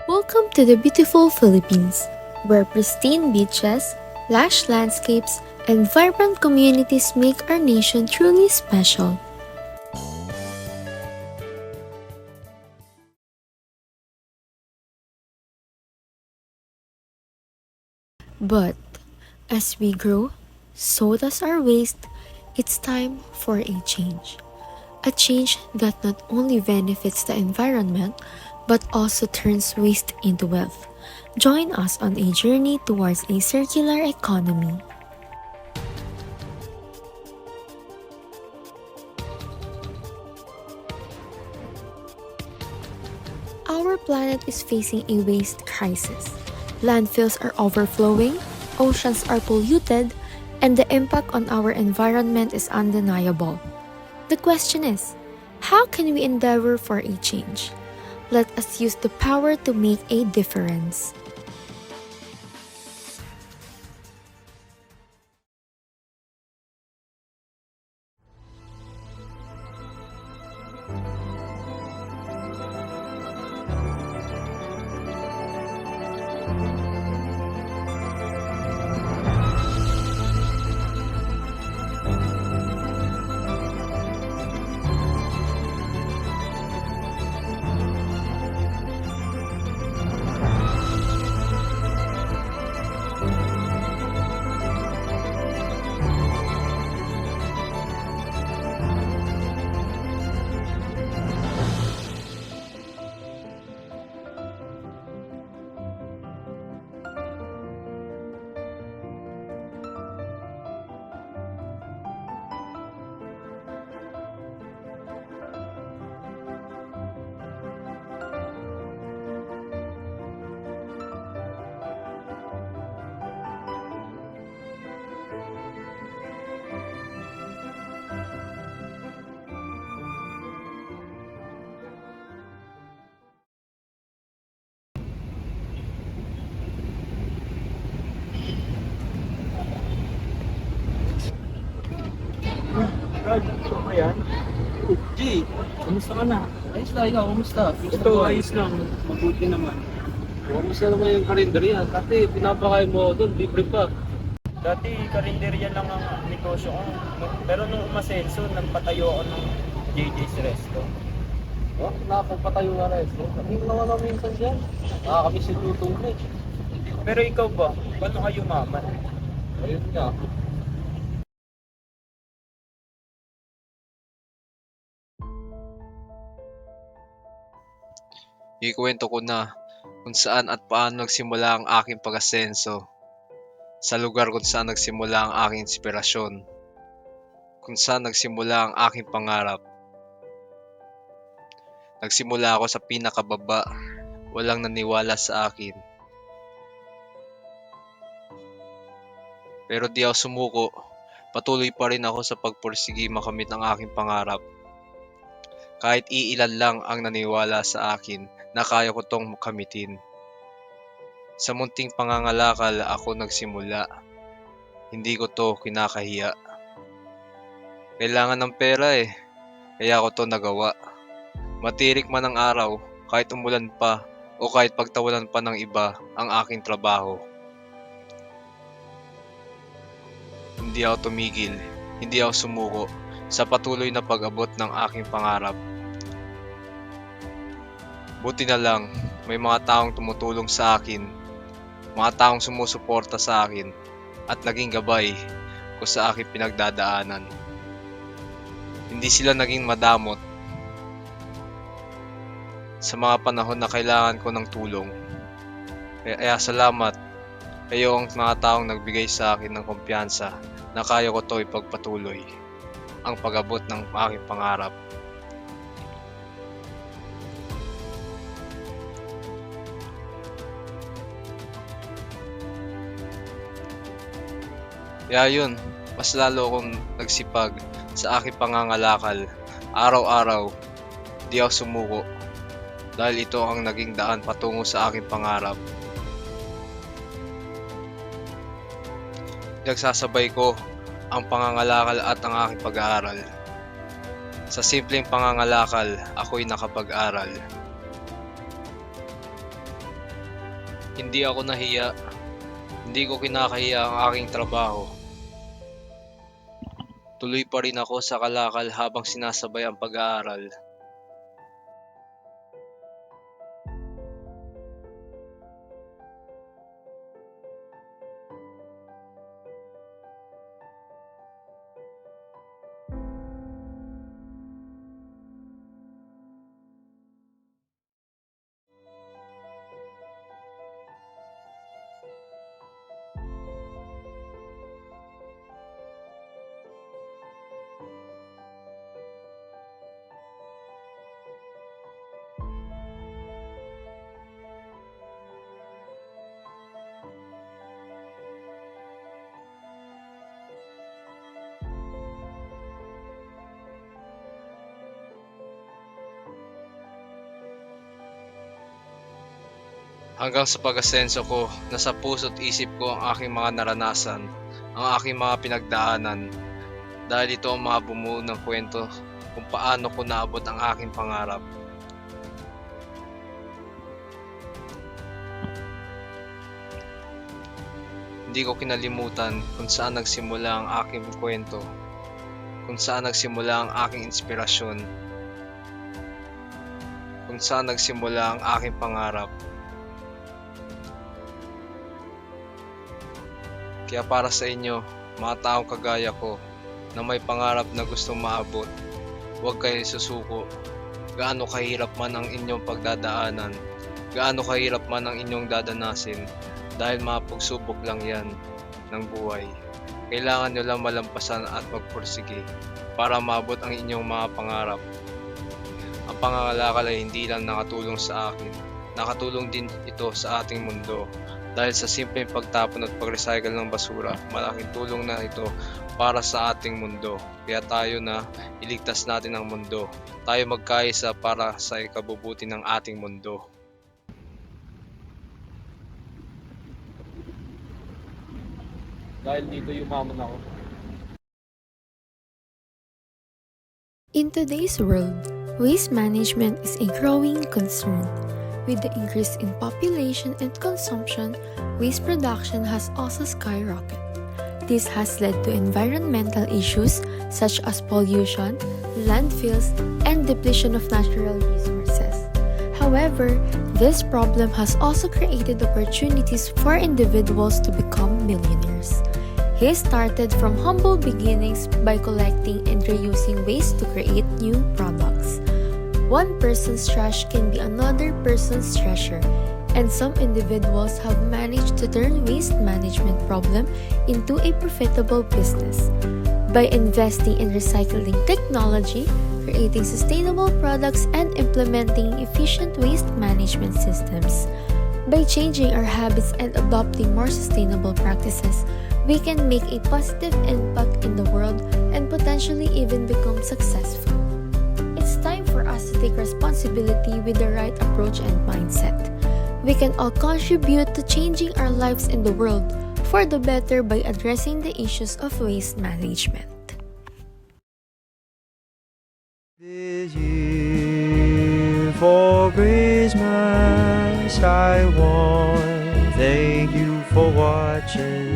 Welcome to the beautiful Philippines, where pristine beaches, lush landscapes, and vibrant communities make our nation truly special. But as we grow, so does our waste. It's time for a change. A change that not only benefits the environment, but also turns waste into wealth. Join us on a journey towards a circular economy. Our planet is facing a waste crisis. Landfills are overflowing, oceans are polluted, and the impact on our environment is undeniable. The question is, how can we endeavor for a change? Let us use the power to make a difference. Brad, gusto mo yan? G, kumusta ka na? Ayos lang, ikaw, kumusta? Ito, ayos lang. Mabuti naman. Kumusta naman yung karinderya? Kasi pinapakain mo doon, libre pa. Dati, karinderya lang ang negosyo ko. Pero nung umasenso, nagpatayo ako ng JJ's Resto. Oh, nakapagpatayo nga rin. Sabihin naman naman minsan dyan. Kami si Tutong eh. Pero ikaw ba? Paano ka yumaman? Ayun nga. Ikwento ko na kung saan at paano nagsimula ang aking pag-asenso, sa lugar kung saan nagsimula ang aking inspirasyon, kung saan nagsimula ang aking pangarap. Nagsimula ako sa pinakababa, walang naniwala sa akin. Pero di ako sumuko, patuloy pa rin ako sa pagpursigi makamit ang aking pangarap. Kahit iilan lang ang naniwala sa akin na kaya ko tong kamitin. Sa munting pangangalakal ako nagsimula. Hindi ko to kinakahiya. Kailangan ng pera kaya ko to nagawa. Matirik man ang araw, kahit umulan pa o kahit pagtawanan pa ng iba ang aking trabaho. Hindi ako tumigil, hindi ako sumuko sa patuloy na pag-abot ng aking pangarap. Buti na lang, may mga taong tumutulong sa akin, mga taong sumusuporta sa akin at naging gabay ko sa aking pinagdadaanan. Hindi sila naging madamot sa mga panahon na kailangan ko ng tulong. Kaya salamat, kayo ang mga taong nagbigay sa akin ng kumpiyansa na kaya ko to ipagpatuloy ang pag-abot ng aking pangarap. Kaya yun, mas lalo akong nagsipag sa aking pangangalakal. Araw-araw, di ako sumuko dahil ito ang naging daan patungo sa aking pangarap. Nagsasabay ko ang pangangalakal at ang aking pag-aaral. Sa simpleng pangangalakal, ako'y nakapag-aral. Hindi ako nahiya. Hindi ko kinakahiya ang aking trabaho. Tuloy pa rin ako sa kalakal habang sinasabay ang pag-aaral. Hanggang sa pag-asenso ko, nasa puso't isip ko ang aking mga naranasan, ang aking mga pinagdaanan. Dahil ito ang mga bumuo ng kwento kung paano ko naabot ang aking pangarap. Hindi ko kinalimutan kung saan nagsimula ang aking kwento, kung saan nagsimula ang aking inspirasyon, kung saan nagsimula ang aking pangarap. Kaya para sa inyo, mga taong kagaya ko, na may pangarap na gustong maabot, huwag kayong susuko. Gaano kahirap man ang inyong pagdadaanan, gaano kahirap man ang inyong dadanasin, dahil mga pagsubok lang yan ng buhay. Kailangan nyo lang malampasan at magpursige para maabot ang inyong mga pangarap. Ang pangangalakal ay hindi lang nakatulong sa akin, nakatulong din ito sa ating mundo. Dahil sa simpleng pagtapon at pag-recycle ng basura, malaking tulong na ito para sa ating mundo. Kaya tayo na iligtas natin ang mundo. Tayo magkaisa para sa ikabubuti ng ating mundo. Dahil dito yumaman ako. In today's world, waste management is a growing concern. With the increase in population and consumption, waste production has also skyrocketed. This has led to environmental issues such as pollution, landfills, and depletion of natural resources. However, this problem has also created opportunities for individuals to become millionaires. He started from humble beginnings by collecting and reusing waste to create new products. One person's trash can be another person's treasure, and some individuals have managed to turn waste management problem into a profitable business. By investing in recycling technology, creating sustainable products, and implementing efficient waste management systems. By changing our habits and adopting more sustainable practices, we can make a positive impact in the world and potentially even become successful. It's time for us to take responsibility with the right approach and mindset. We can all contribute to changing our lives in the world for the better by addressing the issues of waste management. This year for Christmas I want thank you for watching.